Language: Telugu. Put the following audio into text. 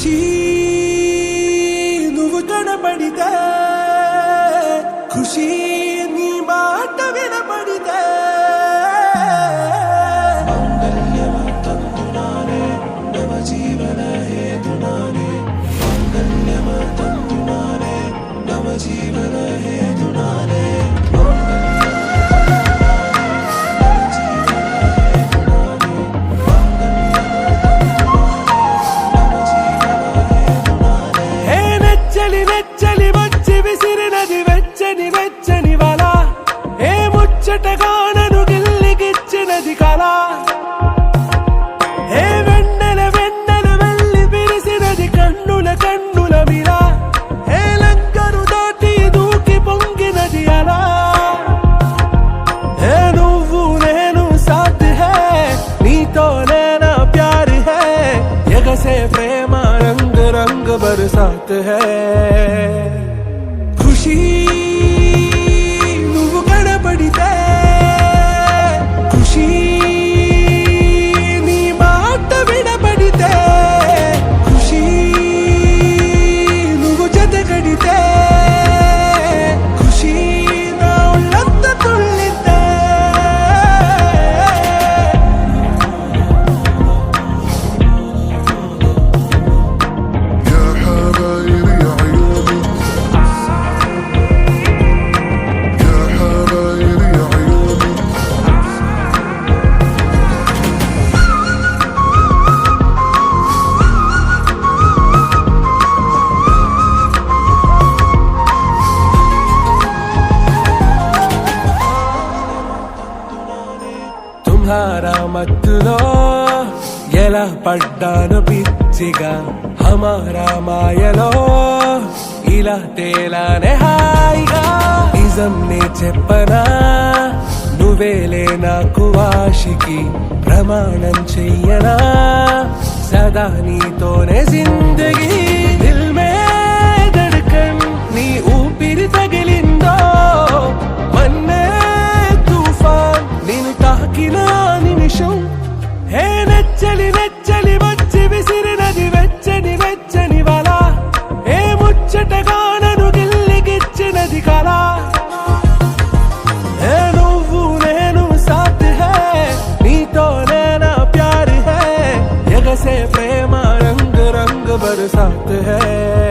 ఖుషీ నువ్వు కనబడితే ఖుషీ నీ మాట వినబడితే మంగళ్యమంతందునానే నవ జీవన హేతునానే మంగళ్యమంతందునానే నవ జీవన హేతునానే వెచ్చని వచ్చి విసిరినది వెచ్చని వెచ్చని వల ఏ ముచ్చటగా నన్ను గిల్లిగిచ్చినది కళ ఏ వెన్నెల వెన్నెల వెళ్ళి విరిసినది కన్నుల కన్నుల మిల ఏ లంకను దాటి దూకి పొంగినది అలా ఏ నువ్వు నేను సాథ్ హై నీతో నేనా ప్యార్ హై ఎగసే ప్రేమ రంగ్ రంగ్ బరసాత్ హై ఖుషీ నువ్వు కనబడితే ఖుషీ నీ మాట వినబడితే ఖుషీ నువ్వు జతగడితే ఖుషీ నా ఒళ్ళంత తుళ్ళితే తుమ్హారా మత్తులో ఎలా పడ్డాను పిచ్చిగా హమారా మాయలో ఇలా తేలానే హాయిగా నిజం నే చెప్పనా నువ్వేలే నాకు ఆశికి ప్రమాణం చెయ్యనా సదా నీతోనే జిందగీ దిల్ మే ధడ్కన్ నీ ఊపిరి తగిలిందో మన్నే తుఫాన్ నిన్ను తాకిన నిమిషం హే నెచ్చలి నెచ్చలి వచ్చి విసిరినది వెచ్చని వెచ్చని వల ఏ ముచ్చటగా నన్ను గిల్లిగిచ్చినది కళ ఏ నువ్వు నేను సాథ్ హై నీతో నేనా ప్యార్ హై ఎగసే ప్రేమ రంగ్ రంగ్ బరసాత్ హై